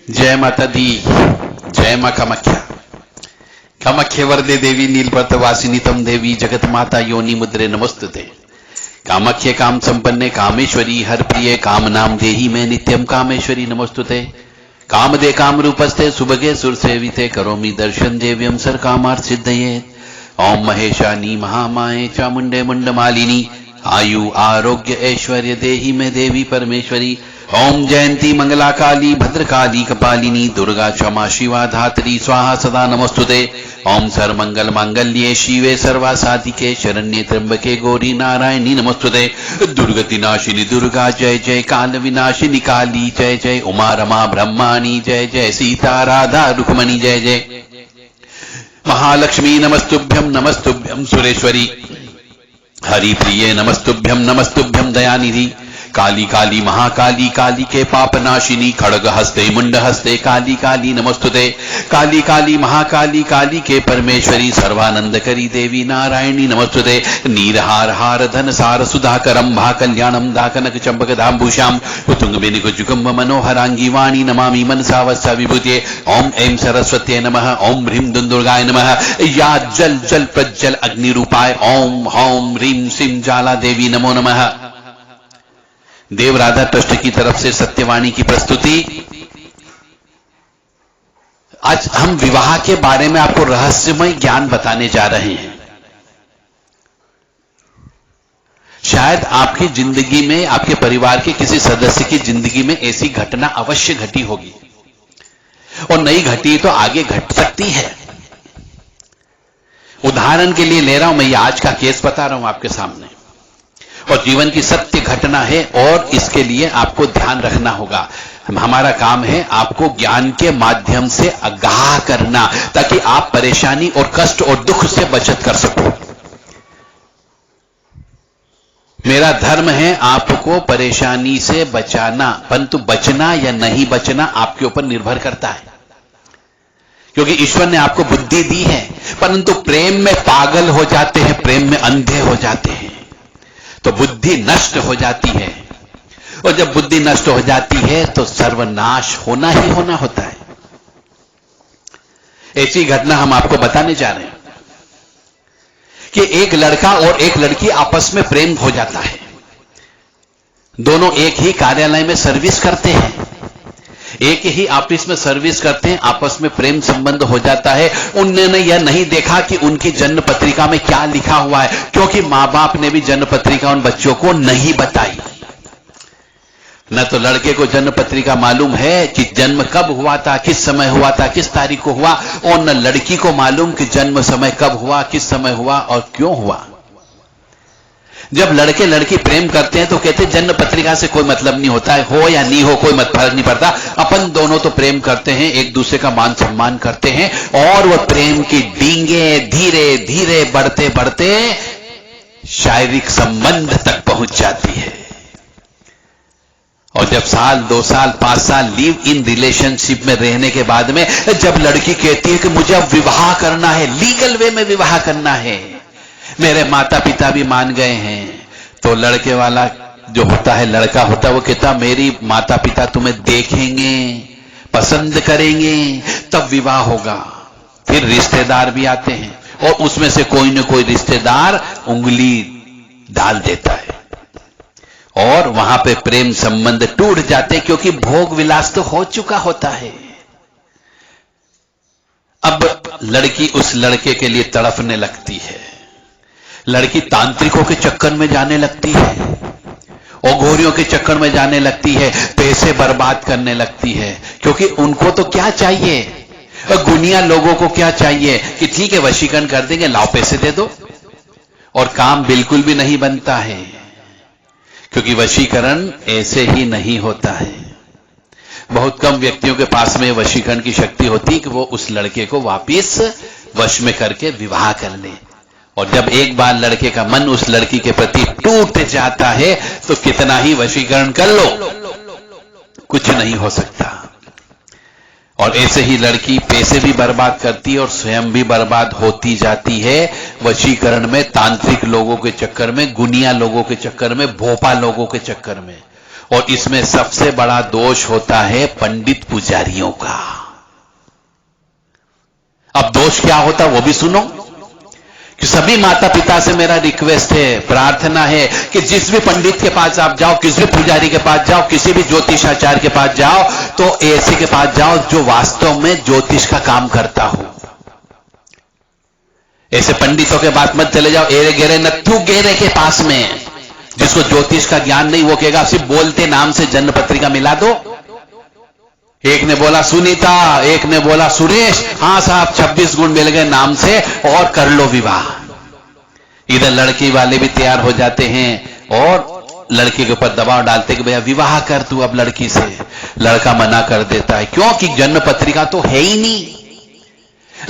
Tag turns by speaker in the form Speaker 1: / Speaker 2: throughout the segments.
Speaker 1: जय माता दी, जय मां कामाख्या। कामाख्ये वरदे देवी नीलपर्वतवासिनी तम देवी जगत माता योनि मुद्रे नमस्तुते। कामाख्ये काम संपन्ने कामेश्वरी हर प्रिय काम नाम देही में नित्यम कामेश्वरी नमस्तुते। कामदे काम रूपस्ते सुभगे सुर सेविते करोमि दर्शन देव्यम सर कामार्थ सिद्धये। ओम महेशानी महामाये चामुंडे मुंडमालिनी आयु आरोग्य ऐश्वर्य देही में देवी परमेश्वरी। ओम जयंती मंगला काली भद्रकाली कपालिनी दुर्गा क्षमा शिवा धात्री स्वाहा सदा नमस्तुते। ओम सर्वमंगल मांगल्ये शिवे सर्वा साधिके शरण्ये त्र्यंबके गौरी नारायणी नमस्तुते। दुर्गति नाशिनी दुर्गा जय जय, काल विनाशिनी काली जय जय, उमा रमा ब्रह्माणी जय जय, सीता राधा रुक्मणी जय जय। महालक्ष्मी नमस्तुभ्यम सुरेश्वरी हरि प्रिये नमस्तुभ्यम दयानिधि। काली काली महाकाली काली के पाप नाशिनी खड़ग हस्ते मुंड हस्ते काली काली नमस्तुते। काली काली महाकाली काली के परमेश्वरी सर्वानंद करी देवी नारायणी नमस्तुते। नीरहार हार धन सार सुधाकरम भा कल्याणम दाकनक चंपक धाम्भूषाम उत्तुंग बेनिकुजुगम मनोहरांगी वाणी नमामि मनसा वत्सा विभूते। ओम ऐं सरस्वत्यै नमः। ओम ह्रीं दुर्गाय नमः। या जल जल प्रज्वल अग्नि रूपाय ओम हौम ह्रीं श्रीं ज्वाला देवी नमो नमः। देव राधा ट्रस्ट की तरफ से सत्यवाणी की प्रस्तुति। आज हम विवाह के बारे में आपको रहस्यमय ज्ञान बताने जा रहे हैं। शायद आपकी जिंदगी में, आपके परिवार के किसी सदस्य की जिंदगी में ऐसी घटना अवश्य घटी होगी, और नहीं घटी तो आगे घट सकती है। उदाहरण के लिए ले रहा हूं मैं, ये आज का केस बता रहा हूं आपके सामने, और जीवन की सत्य घटना है, और इसके लिए आपको ध्यान रखना होगा। हमारा काम है आपको ज्ञान के माध्यम से आगाह करना, ताकि आप परेशानी और कष्ट और दुख से बचत कर सको। मेरा धर्म है आपको परेशानी से बचाना, परंतु बचना या नहीं बचना आपके ऊपर निर्भर करता है, क्योंकि ईश्वर ने आपको बुद्धि दी है। परंतु प्रेम में पागल हो जाते हैं, प्रेम में अंधे हो जाते हैं, तो बुद्धि नष्ट हो जाती है, और जब बुद्धि नष्ट हो जाती है तो सर्वनाश होना ही होना होता है। ऐसी घटना हम आपको बताने जा रहे हैं कि एक लड़का और एक लड़की आपस में प्रेम हो जाता है। दोनों एक ही कार्यालय में सर्विस करते हैं, एक ही ऑफिस में सर्विस करते हैं, आपस में प्रेम संबंध हो जाता है। उन्होंने यह नहीं देखा कि उनकी जन्म पत्रिका में क्या लिखा हुआ है, क्योंकि मां बाप ने भी जन्म पत्रिका उन बच्चों को नहीं बताई। न तो लड़के को जन्म पत्रिका मालूम है कि जन्म कब हुआ था, किस समय हुआ था, किस तारीख को हुआ, और न लड़की को मालूम कि जन्म समय कब हुआ, किस समय हुआ और क्यों हुआ। जब लड़के लड़की प्रेम करते हैं तो कहते हैं जन्म पत्रिका से कोई मतलब नहीं होता है, हो या नहीं हो कोई फर्क नहीं पड़ता, अपन दोनों तो प्रेम करते हैं, एक दूसरे का मान सम्मान करते हैं, और वह प्रेम की डींगे धीरे धीरे बढ़ते बढ़ते शारीरिक संबंध तक पहुंच जाती है। और जब साल 2 साल 5 साल लिव इन रिलेशनशिप में रहने के बाद में जब लड़की कहती है कि मुझे अब विवाह करना है, लीगल वे में विवाह करना है, मेरे माता पिता भी मान गए हैं, तो लड़के वाला जो होता है, लड़का होता है, वो कहता मेरी माता पिता तुम्हें देखेंगे, पसंद करेंगे, तब विवाह होगा। फिर रिश्तेदार भी आते हैं, और उसमें से कोई न कोई रिश्तेदार उंगली डाल देता है, और वहां पे प्रेम संबंध टूट जाते, क्योंकि भोग विलास तो हो चुका होता है। अब लड़की उस लड़के के लिए तड़पने लगती है, लड़की तांत्रिकों के चक्कर में जाने लगती है, और घोरियों के चक्कर में जाने लगती है, पैसे बर्बाद करने लगती है, क्योंकि उनको तो क्या चाहिए, गुनिया लोगों को क्या चाहिए कि ठीक है वशीकरण कर देंगे, लाओ पैसे दे दो, और काम बिल्कुल भी नहीं बनता है, क्योंकि वशीकरण ऐसे ही नहीं होता है। बहुत कम व्यक्तियों के पास में वशीकरण की शक्ति होती है कि वो उस लड़के को वापिस वश में करके विवाह कर ले। और जब एक बार लड़के का मन उस लड़की के प्रति टूट जाता है तो कितना ही वशीकरण कर लो, कुछ नहीं हो सकता। और ऐसे ही लड़की पैसे भी बर्बाद करती है और स्वयं भी बर्बाद होती जाती है वशीकरण में, तांत्रिक लोगों के चक्कर में, गुनिया लोगों के चक्कर में, भोपा लोगों के चक्कर में। और इसमें सबसे बड़ा दोष होता है पंडित पुजारियों का। अब दोष क्या होता है वो भी सुनो, कि सभी माता पिता से मेरा रिक्वेस्ट है, प्रार्थना है कि जिस भी पंडित के पास आप जाओ, किसी भी पुजारी के पास जाओ, किसी भी ज्योतिषाचार्य के पास जाओ, तो ऐसे के पास जाओ जो वास्तव में ज्योतिष का काम करता हो। ऐसे पंडितों के पास मत चले जाओ, एरे गेरे नत्थु गेरे के पास में, जिसको ज्योतिष का ज्ञान नहीं, वो कहेगा सिर्फ बोलते नाम से जन्म पत्रिका मिला दो। एक ने बोला सुनीता, एक ने बोला सुरेश, हां साहब 26 गुण मिल गए नाम से और कर लो विवाह। इधर लड़की वाले भी तैयार हो जाते हैं और लड़के के ऊपर दबाव डालते कि भैया विवाह कर तू अब लड़की से। लड़का मना कर देता है, क्योंकि जन्म पत्रिका तो है ही नहीं।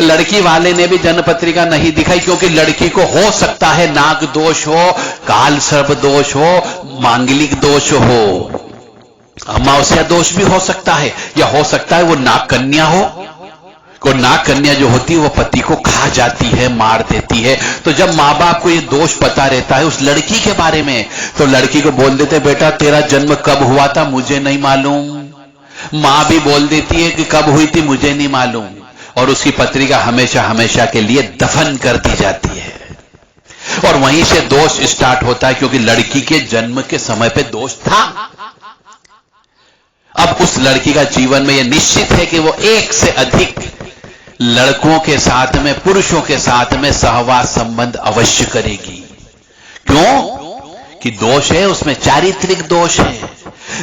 Speaker 1: लड़की वाले ने भी जन्म पत्रिका नहीं दिखाई, क्योंकि लड़की को हो सकता है नाग दोष हो, काल सर्प दोष हो, मांगलिक दोष हो, अमावस्या दोष भी हो सकता है, या हो सकता है वो नाग कन्या हो। को नाग कन्या जो होती है वो पति को खा जाती है, मार देती है। तो जब माँ बाप को ये दोष पता रहता है उस लड़की के बारे में, तो लड़की को बोल देते बेटा तेरा जन्म कब हुआ था मुझे नहीं मालूम। माँ भी बोल देती है कि कब हुई थी मुझे नहीं मालूम, और उसकी पत्रिका हमेशा हमेशा के लिए दफन कर दी जाती है। और वहीं से दोष स्टार्ट होता है, क्योंकि लड़की के जन्म के समय पे दोष था। अब उस लड़की का जीवन में यह निश्चित है कि वो एक से अधिक लड़कों के साथ में, पुरुषों के साथ में सहवास संबंध अवश्य करेगी। क्यों? कि दोष है उसमें, चारित्रिक दोष है,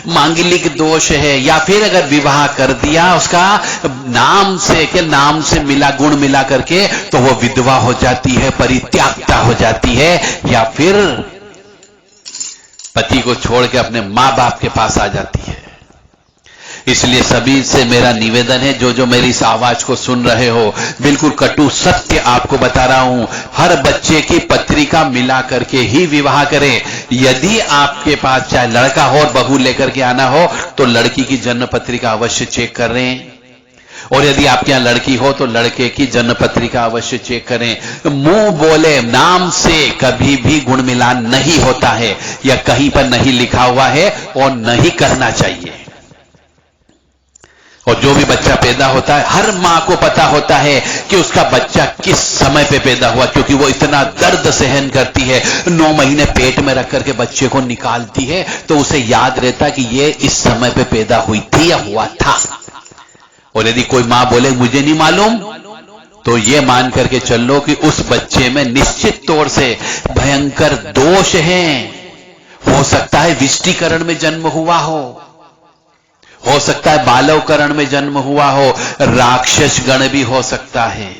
Speaker 1: मांगलिक दोष है, या फिर अगर विवाह कर दिया उसका नाम से के नाम से मिला गुण मिला करके, तो वो विधवा हो जाती है, परित्यागता हो जाती है, या फिर पति को छोड़ के अपने मां बाप के पास आ जाती है। इसलिए सभी से मेरा निवेदन है, जो जो मेरी इस आवाज को सुन रहे हो, बिल्कुल कटु सत्य आपको बता रहा हूं, हर बच्चे की पत्रिका मिला करके ही विवाह करें। यदि आपके पास चाहे लड़का हो और बहू लेकर के आना हो, तो लड़की की जन्म पत्रिका अवश्य चेक करें, और यदि आपके यहां लड़की हो तो लड़के की जन्म पत्रिका अवश्य चेक करें। मुंह बोले नाम से कभी भी गुण मिलान नहीं होता है, या कहीं पर नहीं लिखा हुआ है और नहीं करना चाहिए। और जो भी बच्चा पैदा होता है, हर मां को पता होता है कि उसका बच्चा किस समय पे पैदा हुआ, क्योंकि वो इतना दर्द सहन करती है, 9 महीने पेट में रख करके बच्चे को निकालती है, तो उसे याद रहता कि ये इस समय पे पैदा हुई थी या हुआ था। और यदि कोई मां बोले मुझे नहीं मालूम, तो ये मान करके चल लो कि उस बच्चे में निश्चित तौर से भयंकर दोष हैं। हो सकता है विष्टिकरण में जन्म हुआ हो सकता है बालवकरण में जन्म हुआ हो, राक्षस गण भी हो सकता है,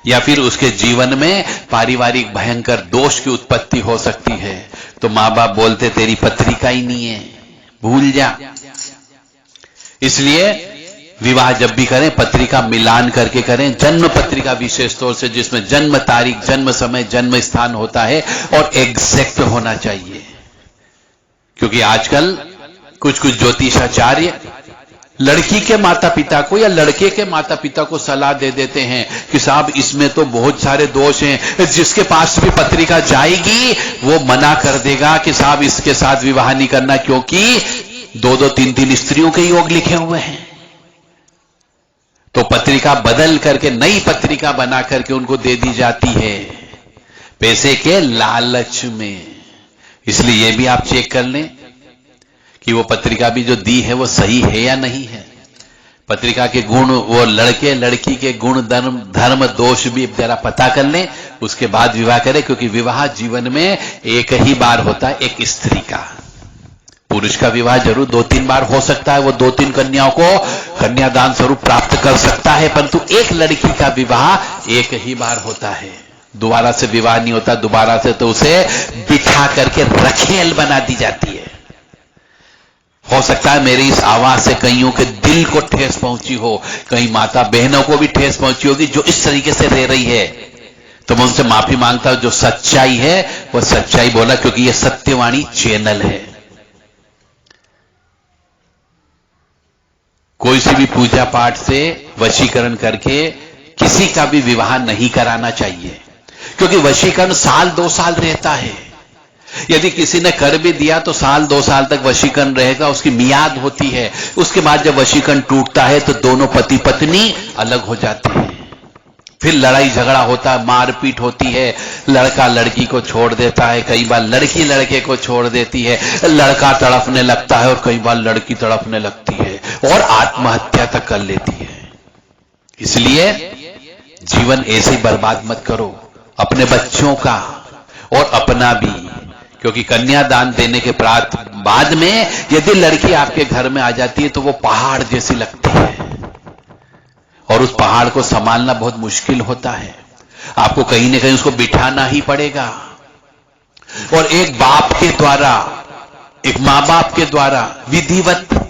Speaker 1: या फिर उसके जीवन में पारिवारिक भयंकर दोष की उत्पत्ति हो सकती है। तो मां बाप बोलते तेरी पत्रिका ही नहीं है, भूल जा। इसलिए विवाह जब भी करें पत्रिका मिलान करके करें, जन्म पत्रिका विशेष तौर से, जिसमें जन्म तारीख, जन्म समय, जन्म स्थान होता है और एग्जैक्ट होना चाहिए। क्योंकि आजकल कुछ कुछ ज्योतिषाचार्य लड़की के माता पिता को या लड़के के माता पिता को सलाह दे देते हैं कि साहब इसमें तो बहुत सारे दोष हैं, जिसके पास भी पत्रिका जाएगी वो मना कर देगा कि साहब इसके साथ विवाह नहीं करना, क्योंकि 2-2, 3-3 स्त्रियों के योग लिखे हुए हैं। तो पत्रिका बदल करके नई पत्रिका बना करके उनको दे दी जाती है पैसे के लालच में। इसलिए ये भी आप चेक कर लें कि वो पत्रिका भी जो दी है वो सही है या नहीं है। पत्रिका के गुण, वो लड़के लड़की के गुण धर्म दोष भी जरा पता कर लें, उसके बाद विवाह करें। क्योंकि विवाह जीवन में एक ही बार होता है, एक स्त्री का। पुरुष का विवाह जरूर 2-3 बार हो सकता है, वो 2-3 कन्याओं को कन्यादान स्वरूप प्राप्त कर सकता है, परंतु एक लड़की का विवाह एक ही बार होता है, दोबारा से विवाह नहीं होता। दोबारा से तो उसे बिठा करके रखेल बना दी जाती है। हो सकता है मेरी इस आवाज से कईयों के दिल को ठेस पहुंची हो, कई माता बहनों को भी ठेस पहुंची होगी जो इस तरीके से रह रही है, तो मैं उनसे माफी मांगता हूं। जो सच्चाई है वो सच्चाई बोला, क्योंकि ये सत्यवाणी चैनल है। कोई सी भी पूजा पाठ से वशीकरण करके किसी का भी विवाह नहीं कराना चाहिए, क्योंकि वशीकरण 1-2 साल रहता है। यदि किसी ने कर भी दिया तो साल 2 साल तक वशीकरण रहेगा, उसकी मियाद होती है। उसके बाद जब वशीकरण टूटता है तो दोनों पति पत्नी अलग हो जाते हैं। फिर लड़ाई झगड़ा होता है, मारपीट होती है, लड़का लड़की को छोड़ देता है, कई बार लड़की लड़के को छोड़ देती है, लड़का तड़पने लगता है और कई बार लड़की तड़पने लगती है और आत्महत्या तक कर लेती है। इसलिए जीवन ऐसे ही बर्बाद मत करो, अपने बच्चों का और अपना भी, क्योंकि कन्यादान देने के बाद में यदि लड़की आपके घर में आ जाती है तो वो पहाड़ जैसी लगती है और उस पहाड़ को संभालना बहुत मुश्किल होता है। आपको कहीं ना कहीं उसको बिठाना ही पड़ेगा। और एक बाप के द्वारा, एक मां बाप के द्वारा विधिवत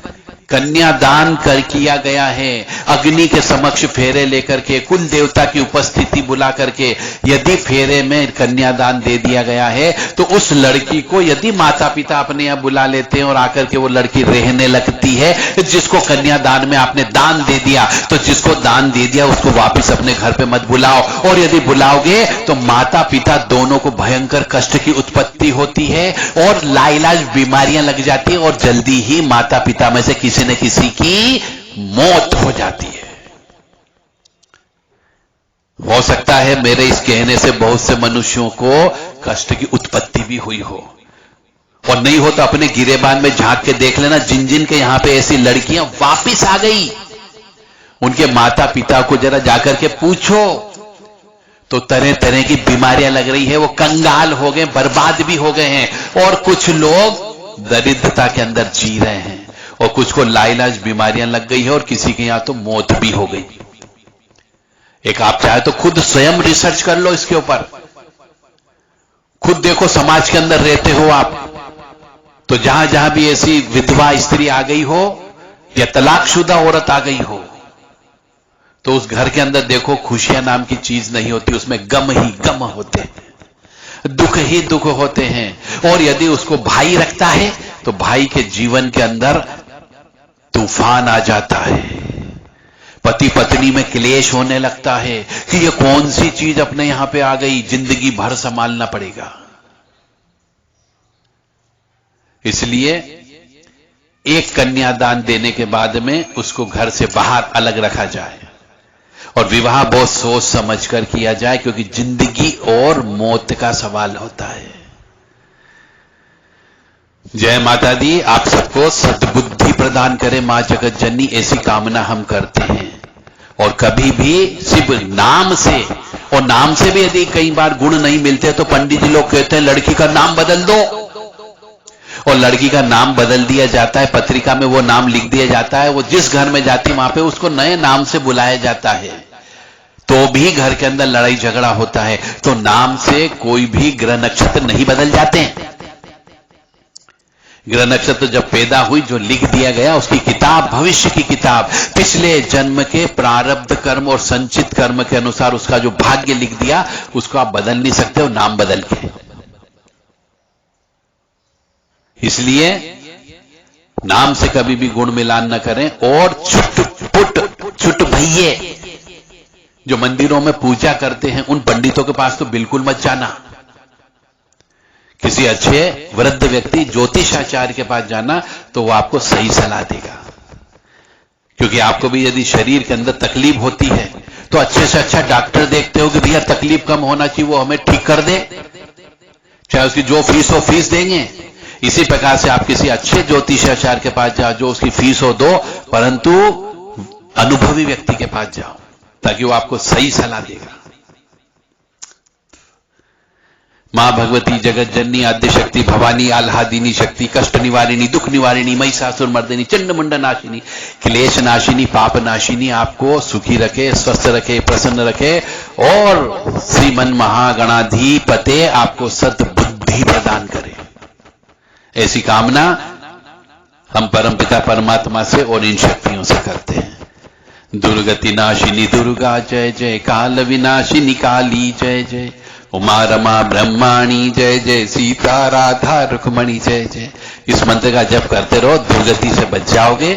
Speaker 1: कन्यादान किया गया है। अग्नि के समक्ष फेरे लेकर के, कुल देवता की उपस्थिति बुला करके यदि फेरे में कन्यादान दे दिया गया है तो उस लड़की को यदि माता पिता अपने यहां बुला लेते हैं और आकर के वो लड़की रहने लगती है, जिसको कन्यादान में आपने दान दे दिया, तो जिसको दान दे दिया उसको वापस अपने घर पे मत बुलाओ। और यदि बुलाओगे तो माता पिता दोनों को भयंकर कष्ट की उत्पत्ति होती है और लाइलाज बीमारियां लग जाती है और जल्दी ही माता पिता में से किसी न किसी की मौत हो जाती है। हो सकता है मेरे इस कहने से बहुत से मनुष्यों को कष्ट की उत्पत्ति भी हुई हो, और नहीं हो तो अपने गिरेबान में झांक के देख लेना, जिन जिन के यहां पे ऐसी लड़कियां वापिस आ गई, उनके माता पिता को जरा जाकर के पूछो तो तरह तरह की बीमारियां लग रही है, वो कंगाल हो गए, बर्बाद भी हो गए हैं, और कुछ लोग दरिद्रता के अंदर जी रहे हैं, और कुछ को लाइलाज बीमारियां लग गई है और किसी के यहां तो मौत भी हो गई। एक आप चाहे तो खुद स्वयं रिसर्च कर लो इसके ऊपर, खुद देखो समाज के अंदर रहते हो आप, तो जहां जहां भी ऐसी विधवा स्त्री आ गई हो या तलाकशुदा औरत आ गई हो, तो उस घर के अंदर देखो खुशियां नाम की चीज नहीं होती, उसमें गम ही गम होते हैं, दुख ही दुख होते हैं। और यदि उसको भाई रखता है तो भाई के जीवन के अंदर तूफान आ जाता है, पति पत्नी में क्लेश होने लगता है कि ये कौन सी चीज अपने यहां पे आ गई, जिंदगी भर संभालना पड़ेगा। इसलिए एक कन्यादान देने के बाद में उसको घर से बाहर अलग रखा जाए और विवाह बहुत सोच समझ कर किया जाए, क्योंकि जिंदगी और मौत का सवाल होता है। जय माता दी, आप सबको सद्बुद्धि प्रदान करे मां जगत जननी, ऐसी कामना हम करते हैं। और कभी भी सिर्फ नाम से, और नाम से भी यदि कई बार गुण नहीं मिलते तो पंडित जी लोग कहते हैं लड़की का नाम बदल दो, और लड़की का नाम बदल दिया जाता है, पत्रिका में वो नाम लिख दिया जाता है, वो जिस घर में जाती वहां पे उसको नए नाम से बुलाया जाता है, तो भी घर के अंदर लड़ाई झगड़ा होता है। तो नाम से कोई भी ग्रह नक्षत्र नहीं बदल जाते हैं। ग्रह नक्षत्र जब पैदा हुई, जो लिख दिया गया उसकी किताब, भविष्य की किताब, पिछले जन्म के प्रारब्ध कर्म और संचित कर्म के अनुसार उसका जो भाग्य लिख दिया, उसको आप बदल नहीं सकते हो नाम बदल के। इसलिए नाम से कभी भी गुण मिलान न करें। और छुट भैये जो मंदिरों में पूजा करते हैं, उन पंडितों के पास तो बिल्कुल मत जाना। किसी अच्छे वृद्ध व्यक्ति ज्योतिषाचार्य के पास जाना तो वो आपको सही सलाह देगा, क्योंकि आपको भी यदि शरीर के अंदर तकलीफ होती है तो अच्छे से अच्छा डॉक्टर देखते हो कि भैया तकलीफ कम होना चाहिए, वो हमें ठीक कर दे, चाहे उसकी जो फीस हो फीस देंगे। इसी प्रकार से आप किसी अच्छे ज्योतिषाचार्य के पास जाओ, जो उसकी फीस हो दो, परंतु अनुभवी व्यक्ति के पास जाओ ताकि वो आपको सही सलाह देगा। मां भगवती जगत जननी आद्य शक्ति भवानी आह्लादिनी शक्ति, कष्ट निवारिणी, दुख निवारिणी, महिषासुर मर्दिनी, चंड मुंड नाशिनी, क्लेश नाशिनी, पाप नाशिनी आपको सुखी रखे, स्वस्थ रखे, प्रसन्न रखे, और श्रीमन महागणाधिपते आपको सद्बुद्धि प्रदान करे। ऐसी कामना हम परमपिता परमात्मा से और इन शक्तियों से करते हैं। दुर्गति नाशिनी दुर्गा जय जय, काल विनाशिनी काली जय जय, उमा रमा ब्रह्माणी जय जय, सीता राधा रुक्मणी जय जय। इस मंत्र का जप करते रहो, दुर्गति से बच जाओगे,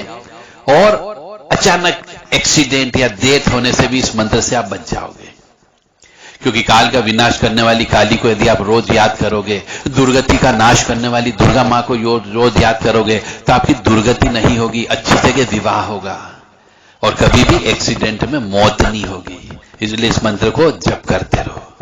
Speaker 1: और अचानक एक्सीडेंट या डेथ होने से भी इस मंत्र से आप बच जाओगे, क्योंकि काल का विनाश करने वाली काली को यदि आप रोज याद करोगे, दुर्गति का नाश करने वाली दुर्गा मां को रोज याद करोगे, तो आपकी दुर्गति नहीं होगी, अच्छी जगह विवाह होगा और कभी भी एक्सीडेंट में मौत नहीं होगी। इसलिए इस मंत्र को जप करते रहो।